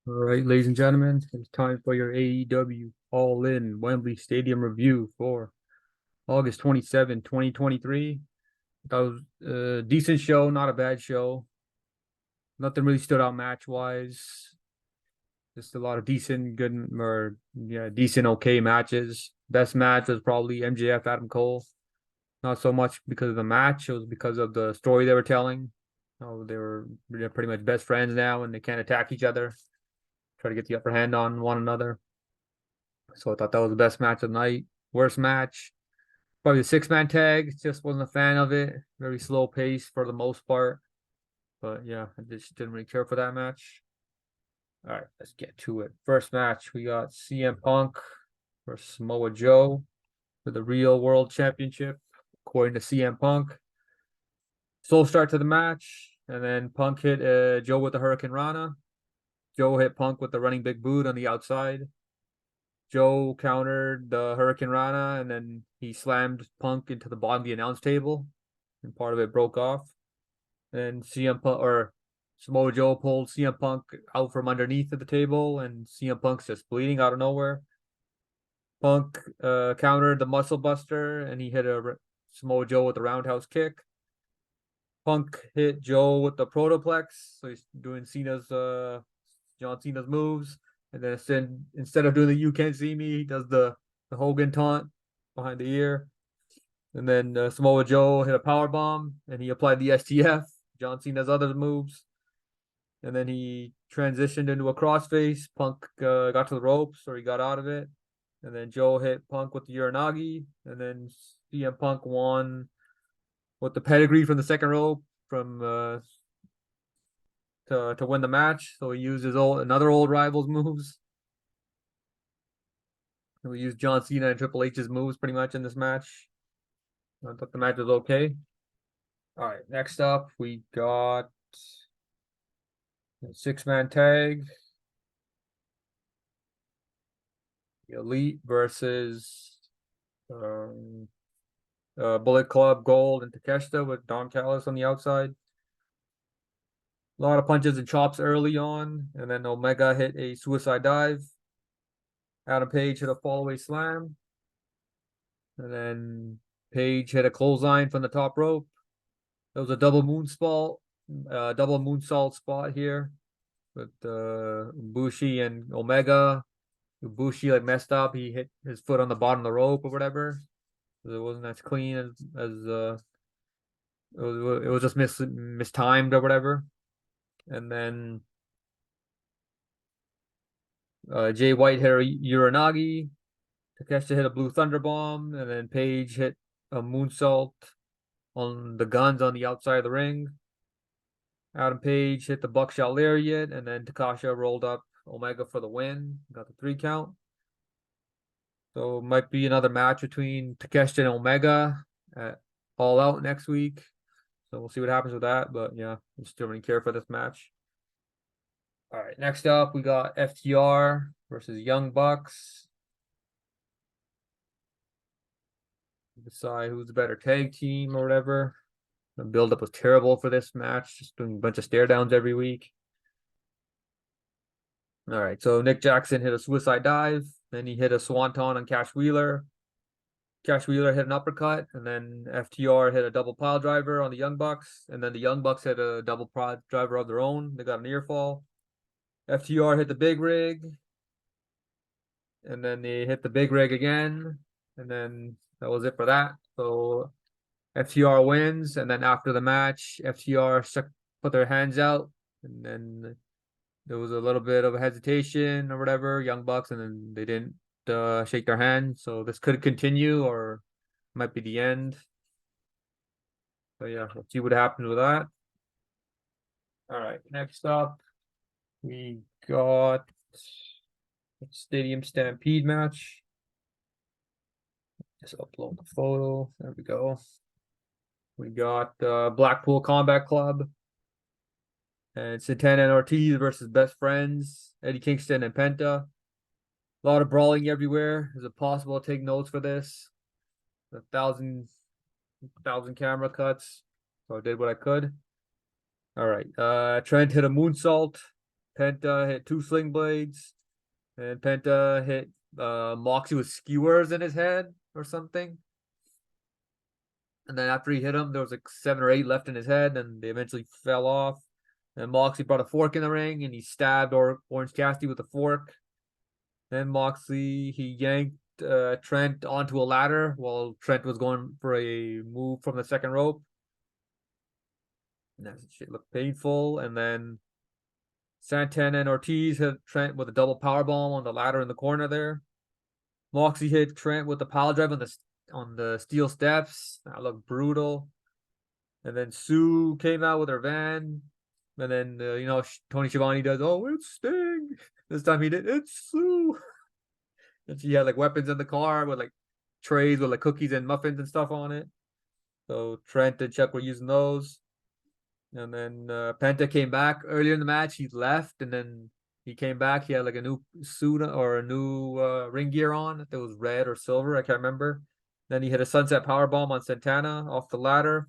All right, ladies and gentlemen, it's time for your AEW All In Wembley Stadium review for August 27, 2023. That was a decent show, not a bad show. Nothing really stood out match-wise. Just a lot of decent, good, or yeah, decent, okay matches. Best match was probably MJF Adam Cole. Not so much because of the match, it was because of the story they were telling. Oh, they're pretty much best friends now and they can't attack each other, try to get the upper hand on one another. So I thought that was the best match of the night. Worst match, probably the six-man tag. Just wasn't a fan of it. Very slow pace for the most part. But yeah, I just didn't really care for that match. All right, let's get to it. First match, we got CM Punk versus Samoa Joe for the Real World Championship, according to CM Punk. Slow start to the match, and then Punk hit Joe with the Hurricane Rana. Joe hit Punk with the running big boot on the outside. Joe countered the Hurricane Rana, and then he slammed Punk into the bottom of the announce table, and part of it broke off. And CM Punk or Samoa Joe pulled CM Punk out from underneath of the table, and CM Punk's just bleeding out of nowhere. Punk countered the Muscle Buster, and he hit a Samoa Joe with a roundhouse kick. Punk hit Joe with the Protoplex, so he's doing John Cena's moves. And then instead of doing the "You Can't See Me," he does the Hogan taunt behind the ear. And then Samoa Joe hit a power bomb, and he applied the STF, John Cena's other moves. And then he transitioned into a crossface. Punk got to the ropes, or he got out of it. And then Joe hit Punk with the Uranagi. And then CM Punk won with the pedigree from the second rope from to win the match. So he used his another old rival's moves. We used John Cena and Triple H's moves pretty much in this match. I thought the match was okay. All right, next up we got a six-man tag. The Elite versus Bullet Club Gold and Takeshita with Don Callis on the outside. A lot of punches and chops early on, and then Omega hit a suicide dive. Adam Page hit a fallaway slam. And then Page hit a clothesline from the top rope. There was a double moonsault spot here with Bushi and Omega. Bushi like messed up. He hit his foot on the bottom of the rope or whatever. It wasn't as clean as it was just mistimed or whatever. And then Jay White hit a Uranagi. Takeshita hit a Blue Thunder Bomb, and then Page hit a moonsault on the guns on the outside of the ring. Adam Page hit the Buckshot Lariat, and then Takasha rolled up Omega for the win. Got the 3 count. So it might be another match between Takeshita and Omega at All Out next week. So we'll see what happens with that. But yeah, I still don't really care for this match. All right, next up we got FTR versus Young Bucks. Decide who's the better tag team or whatever. The build-up was terrible for this match, just doing a bunch of stare downs every week. All right, so Nick Jackson hit a suicide dive, then he hit a swanton on Cash Wheeler. Cash Wheeler hit an uppercut, and then FTR hit a double pile driver on the Young Bucks, and then the Young Bucks hit a double pile driver of their own. They got an ear fall. FTR hit the big rig, and then they hit the big rig again, and then that was it for that. So FTR wins, and then after the match, FTR put their hands out, and then there was a little bit of a hesitation or whatever, Young Bucks, and then they didn't shake their hand. So this could continue or might be the end. So yeah, let's see what happens with that. All right, next up, we got Stadium Stampede match. Just upload the photo. There we go. We got Blackpool Combat Club and Santana and Ortiz versus Best Friends, Eddie Kingston and Penta. A lot of brawling everywhere. Is it possible to take notes for this? 1,000 camera cuts. So I did what I could. All right. Trent hit a moonsault. Penta hit 2 sling blades, and Penta hit Moxie with skewers in his head or something. And then after he hit him, there was like 7 or 8 left in his head, and they eventually fell off. And Moxley brought a fork in the ring, and he stabbed Orange Cassidy with a fork. Then Moxley, he yanked Trent onto a ladder while Trent was going for a move from the second rope. And that shit looked painful. And then Santana and Ortiz hit Trent with a double powerbomb on the ladder in the corner there. Moxley hit Trent with the pile drive on the steel steps. That looked brutal. And then Sue came out with her van. And then, Tony Schiavone does, oh, it's Sting. This time he did, it's Sue. And she had like weapons in the car with like trays with like cookies and muffins and stuff on it. So Trent and Chuck were using those. And then Penta came back earlier in the match. He left and then he came back. He had like a new suit or a new ring gear on. If it was red or silver, I can't remember. Then he hit a sunset powerbomb on Santana off the ladder.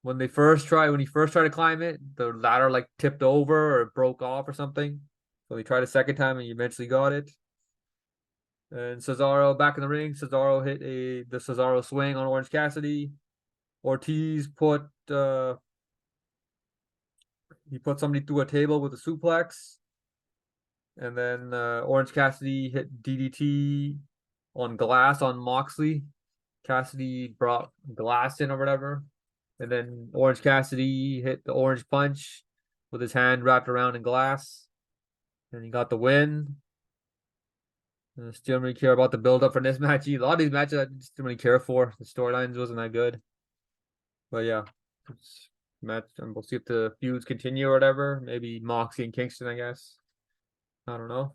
When he first tried to climb it, the ladder like tipped over or it broke off or something. So he tried a second time and he eventually got it. And Cesaro back in the ring. Cesaro hit the Cesaro swing on Orange Cassidy. Ortiz put somebody through a table with a suplex. And then Orange Cassidy hit DDT on glass on Moxley. Cassidy brought glass in or whatever. And then Orange Cassidy hit the orange punch with his hand wrapped around in glass. And he got the win. Still don't really care about the build-up for this match. A lot of these matches I just didn't really care for. The storylines wasn't that good. But yeah, match. And we'll see if the feuds continue or whatever. Maybe Moxie and Kingston, I guess. I don't know.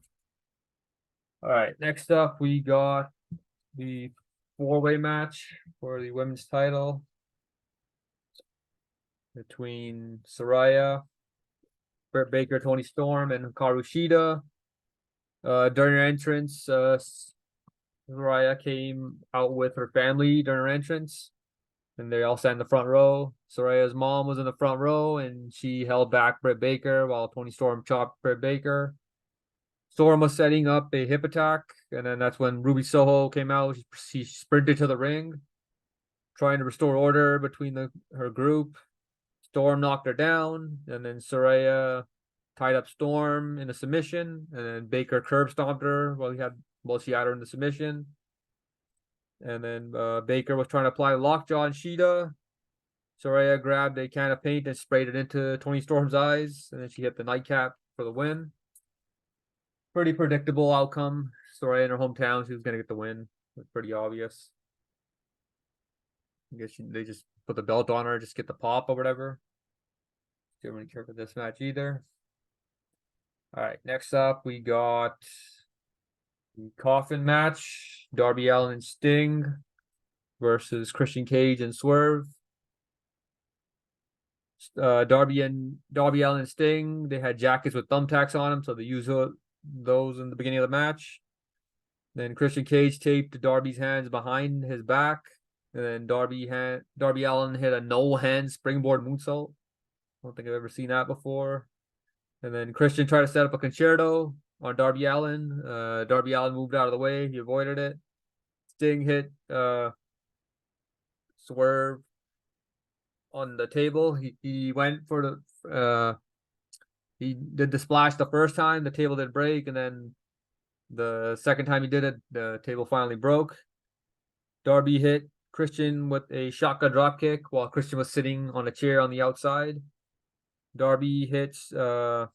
All right, next up we got the 4-way match for the women's title between Saraya, Britt Baker, Toni Storm, and Hikaru Shida. During her entrance, Saraya came out with her family during her entrance, and they all sat in the front row. Saraya's mom was in the front row, and she held back Britt Baker while Toni Storm chopped Britt Baker. Storm was setting up a hip attack, and then that's when Ruby Soho came out. She sprinted to the ring, trying to restore order between her group. Storm knocked her down, and then Saraya tied up Storm in a submission, and then Baker curb stomped her while she had her in the submission. And then Baker was trying to apply lockjaw on Shida. Saraya grabbed a can of paint and sprayed it into Toni Storm's eyes, and then she hit the nightcap for the win. Pretty predictable outcome. Saraya in her hometown, she was going to get the win. It's pretty obvious. I guess they just put the belt on her, just get the pop or whatever. Didn't really care for this match either. All right, next up we got the Coffin Match. Darby Allin and Sting versus Christian Cage and Swerve. Darby Allin and Sting, they had jackets with thumbtacks on them, so they used those in the beginning of the match. Then Christian Cage taped Darby's hands behind his back. And then Darby Allin hit a no-hand springboard moonsault. I don't think I've ever seen that before. And then Christian tried to set up a concerto on Darby Allin. Darby Allin moved out of the way. He avoided it. Sting hit Swerve on the table. He went for the he did the splash the first time. The table did break, and then the second time he did it, the table finally broke. Darby hit Christian with a shotgun dropkick while Christian was sitting on a chair on the outside. Darby hits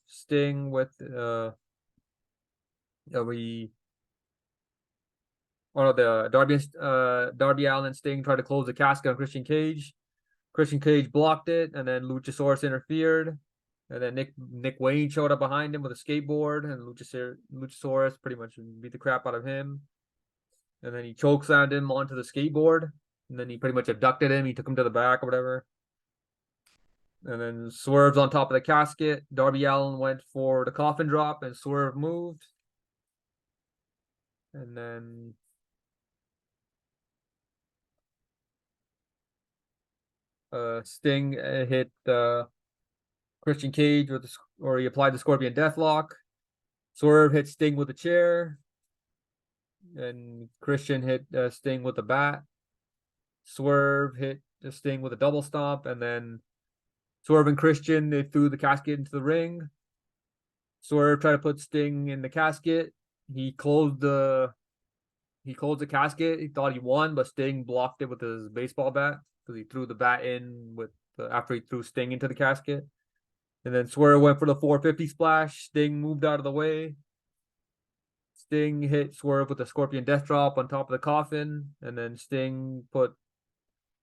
Sting with Darby Allin and Sting tried to close the casket on Christian Cage. Christian Cage blocked it, and then Luchasaurus interfered. And then Nick Wayne showed up behind him with a skateboard, and Luchasaurus pretty much beat the crap out of him. And then he chokeslammed him onto the skateboard, and then he pretty much abducted him. He took him to the back or whatever. And then Swerve's on top of the casket. Darby Allin went for the coffin drop, and Swerve moved. And then Sting hit Christian Cage with he applied the Scorpion Deathlock. Swerve hit Sting with a chair. And Christian hit Sting with a bat. Swerve hit Sting with a double stomp. And then Swerve and Christian, they threw the casket into the ring. Swerve tried to put Sting in the casket. He closed the casket. He thought he won, but Sting blocked it with his baseball bat because he threw the bat in after he threw Sting into the casket. And then Swerve went for the 450 splash. Sting moved out of the way. Sting hit Swerve with a Scorpion Death Drop on top of the coffin. And then Sting put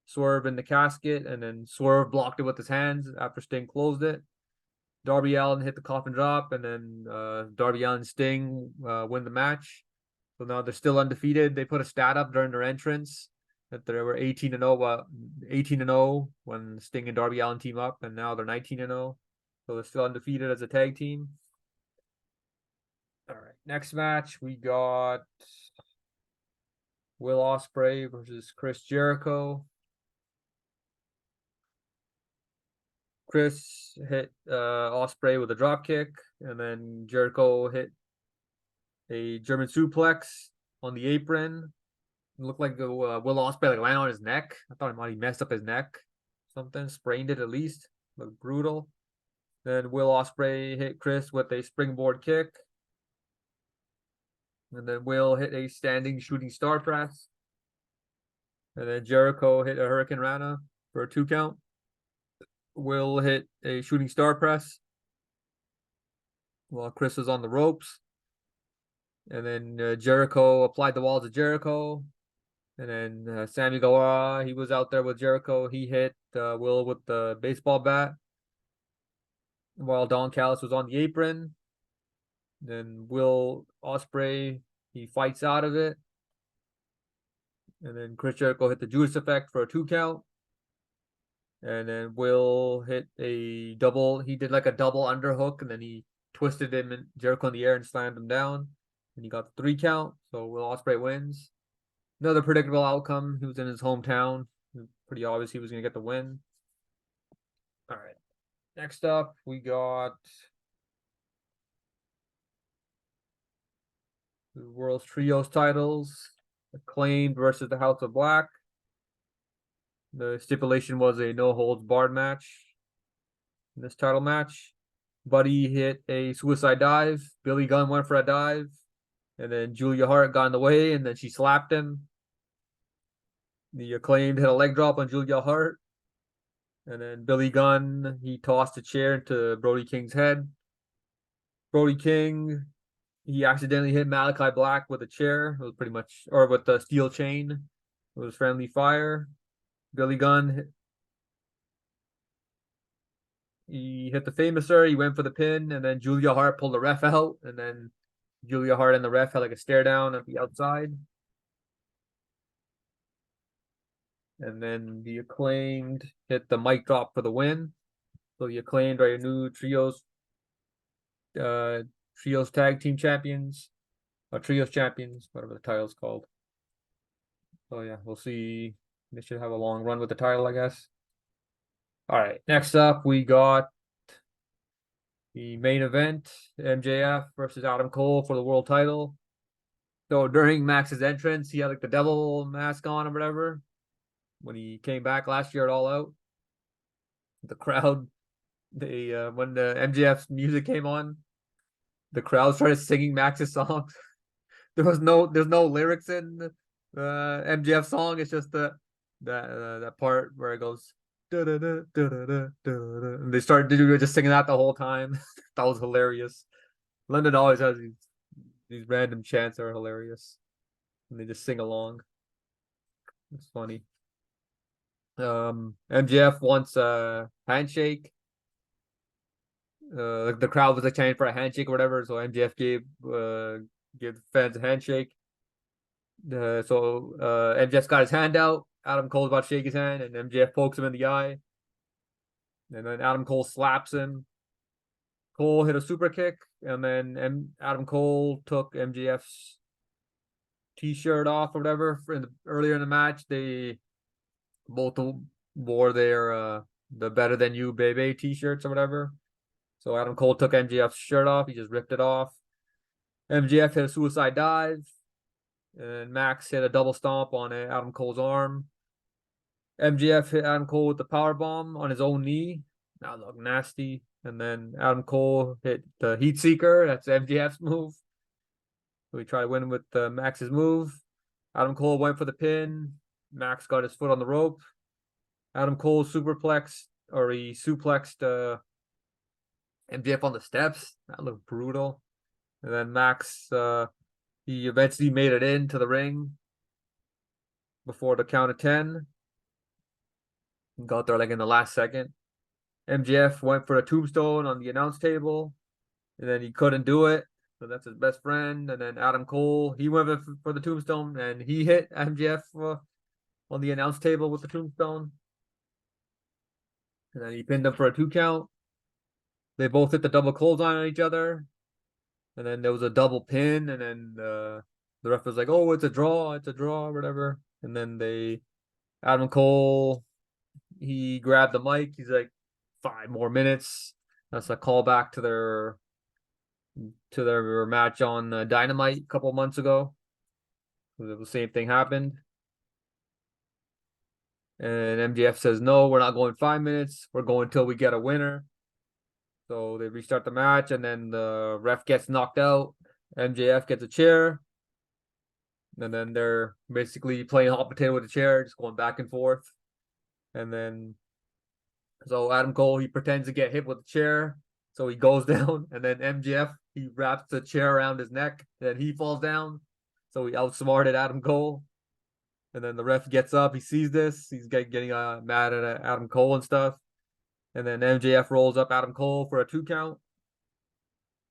Swerve in the casket. And then Swerve blocked it with his hands after Sting closed it. Darby Allin hit the coffin drop. And then Darby Allin and Sting win the match. So now they're still undefeated. They put a stat up during their entrance that they were 18-0 when Sting and Darby Allin team up. And now they're 19-0. So they're still undefeated as a tag team. All right, next match we got Will Ospreay versus Chris Jericho. Chris hit Ospreay with a drop kick, and then Jericho hit a German suplex on the apron. It looked like Will Ospreay landed on his neck. I thought he messed up his neck, something sprained it at least. Looked brutal. Then Will Ospreay hit Chris with a springboard kick. And then Will hit a standing shooting star press. And then Jericho hit a Hurricane Rana for a 2 count. Will hit a shooting star press while Chris was on the ropes. And then Jericho applied the walls of Jericho. And then Sammy Guevara, he was out there with Jericho. He hit Will with the baseball bat while Don Callis was on the apron. Then Will Ospreay, he fights out of it. And then Chris Jericho hit the Judas effect for a 2 count. And then Will hit a double. He did like a double underhook, and then he twisted him and Jericho in the air and slammed him down. And he got the 3 count. So Will Ospreay wins. Another predictable outcome. He was in his hometown. Pretty obvious he was going to get the win. All right. Next up, we got the World's Trios titles. Acclaimed versus the House of Black. The stipulation was a no-holds-barred match in this title match. Buddy hit a suicide dive. Billy Gunn went for a dive. And then Julia Hart got in the way, and then she slapped him. The Acclaimed hit a leg drop on Julia Hart. And then Billy Gunn, he tossed a chair into Brody King's head. Brody King, he accidentally hit Malachi Black with a chair. It was pretty much, or with the steel chain. It was friendly fire. Billy Gunn, he hit the Famouser. He went for the pin, and then Julia Hart pulled the ref out, and then Julia Hart and the ref had like a stare down at the outside. And then the Acclaimed hit the mic drop for the win. So the Acclaimed are your new trios tag team champions, or trios champions, whatever the title's called. So yeah, we'll see. They should have a long run with the title, I guess. All right, next up we got the main event, MJF versus Adam Cole for the world title. So during Max's entrance, he had like the devil mask on or whatever. When he came back last year at All Out, the crowd, when the MJF's music came on, the crowd started singing Max's songs. There's no lyrics in the MJF song. It's just that part where it goes da da da da da da, and they were just singing that the whole time. That was hilarious. London always has these random chants that are hilarious, and they just sing along. It's funny. MJF wants a handshake. The crowd was like chanting for a handshake or whatever, so MJF gave fans a handshake. So MJF's got his hand out. Adam Cole's about to shake his hand, and MJF pokes him in the eye. And then Adam Cole slaps him. Cole hit a super kick, and then Adam Cole took MJF's t-shirt off or whatever. Earlier in the match, they both wore their the Better Than You Baby t-shirts or whatever. So Adam Cole took MJF's shirt off. He just ripped it off. MJF hit a suicide dive. And Max hit a double stomp on Adam Cole's arm. MJF hit Adam Cole with the power bomb on his own knee. That looked nasty. And then Adam Cole hit the Heat Seeker. That's MJF's move. So he tried to win with Max's move. Adam Cole went for the pin. Max got his foot on the rope. Adam Cole he suplexed MJF on the steps. That looked brutal. And then Max, he eventually made it into the ring before the count of 10. Got there like in the last second. MJF went for a tombstone on the announce table, and then he couldn't do it. So that's his best friend. And then Adam Cole, he went for the tombstone, and he hit MJF on the announce table with the tombstone. And then he pinned him for a 2 count. They both hit the double clothesline on each other. And then there was a double pin, and then the ref was like, "Oh, it's a draw, or whatever." And then Adam Cole, he grabbed the mic. He's like, 5 more minutes. That's a callback to their match on Dynamite a couple months ago. The same thing happened. And MJF says, "No, we're not going 5 minutes. We're going until we get a winner." So they restart the match, and then the ref gets knocked out. MJF gets a chair. And then they're basically playing hot potato with the chair, just going back and forth. And then, so Adam Cole, he pretends to get hit with the chair. So he goes down, and then MJF, he wraps the chair around his neck, and then he falls down. So he outsmarted Adam Cole. And then the ref gets up, he sees this. He's getting mad at Adam Cole and stuff. And then MJF rolls up Adam Cole for a 2 count.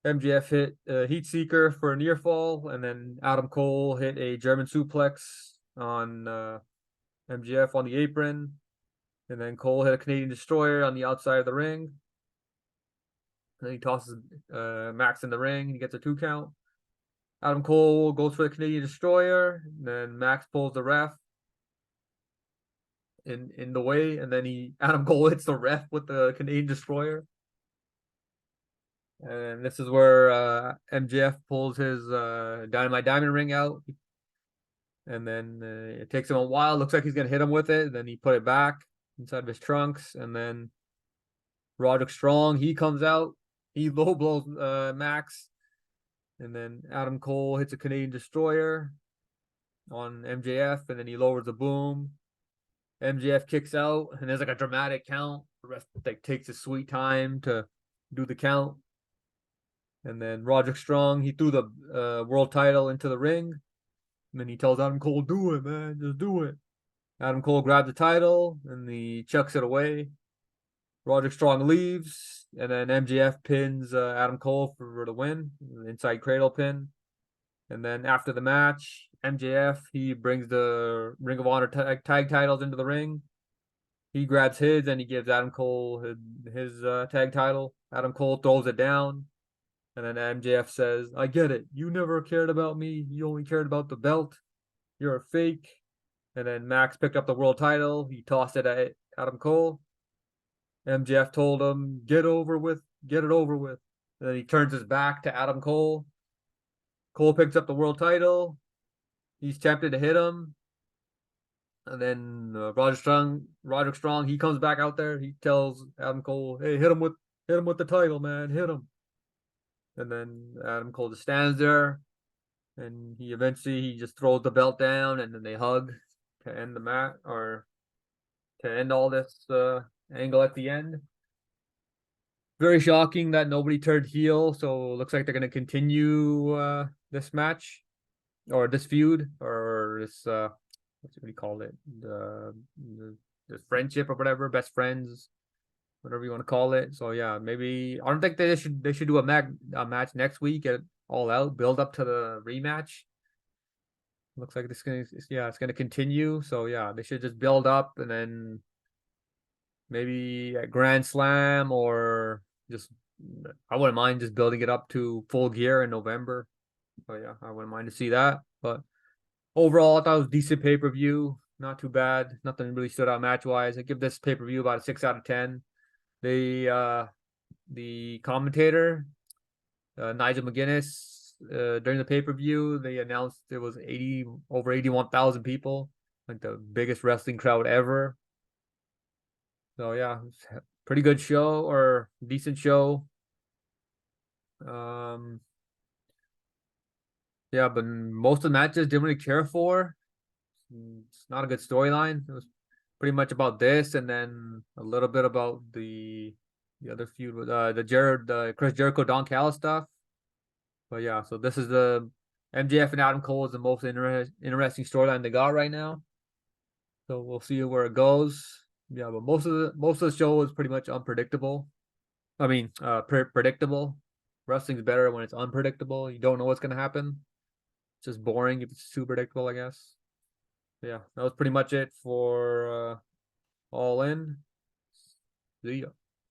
MJF hit Heat Seeker for a near fall, and then Adam Cole hit a German suplex on MJF on the apron. And then Cole hit a Canadian Destroyer on the outside of the ring. And then he tosses Max in the ring. He gets a 2 count. Adam Cole goes for the Canadian Destroyer. And then Max pulls the ref in the way. And then Adam Cole hits the ref with the Canadian Destroyer. And this is where MJF pulls his Dynamite Diamond ring out. And then it takes him a while. Looks like he's going to hit him with it. Then he put it back inside of his trunks. And then Roderick Strong, he comes out. He low blows Max. And then Adam Cole hits a Canadian Destroyer on MJF. And then he lowers the boom. MJF kicks out. And there's like a dramatic count. The ref takes his sweet time to do the count. And then Roderick Strong, he threw the world title into the ring. And then he tells Adam Cole, "Do it, man. Just do it." Adam Cole grabs the title, and he chucks it away. Roderick Strong leaves, and then MJF pins Adam Cole for the win, inside cradle pin. And then after the match, MJF, he brings the Ring of Honor tag titles into the ring. He grabs his, and he gives Adam Cole his tag title. Adam Cole throws it down. And then MJF says, "I get it. You never cared about me. You only cared about the belt. You're a fake." And then Max picked up the world title. He tossed it at Adam Cole. MJF told him, get it over with. And then he turns his back to Adam Cole. Cole picks up the world title. He's tempted to hit him. And then Roderick Strong, he comes back out there. He tells Adam Cole, "Hey, hit him with the title, man. Hit him." And then Adam Cole just stands there, and he just throws the belt down, and then they hug to end the match, or to end all this angle at the end. Very shocking that nobody turned heel, so it looks like they're going to continue this match, or this feud, or this what do you call it, the friendship or whatever, best friends, whatever you want to call it. So yeah, maybe I don't think they should do a match next week at All Out, build up to the rematch. Looks like it's gonna continue. So yeah, they should just build up, and then maybe a Grand Slam, or just I wouldn't mind just building it up to Full Gear in November. But yeah, I wouldn't mind to see that. But overall, I thought it was a decent pay-per-view. Not too bad. Nothing really stood out match-wise. I give this pay-per-view about a 6 out of 10. They the commentator, Nigel McGuinness, during the pay-per-view, they announced it was over 81,000 people, like the biggest wrestling crowd ever. So yeah, pretty good show or decent show. Yeah, but most of the matches didn't really care for. It's not a good storyline. It was pretty much about this, and then a little bit about the other feud with the Chris Jericho Don Callis stuff. But yeah, so this is the MJF and Adam Cole is the most interesting storyline they got right now. So we'll see where it goes. Yeah, but most of the show is pretty much unpredictable. I mean, predictable. Wrestling's better when it's unpredictable. You don't know what's gonna happen. It's just boring if it's too predictable, I guess. Yeah, that was pretty much it for All In. See ya.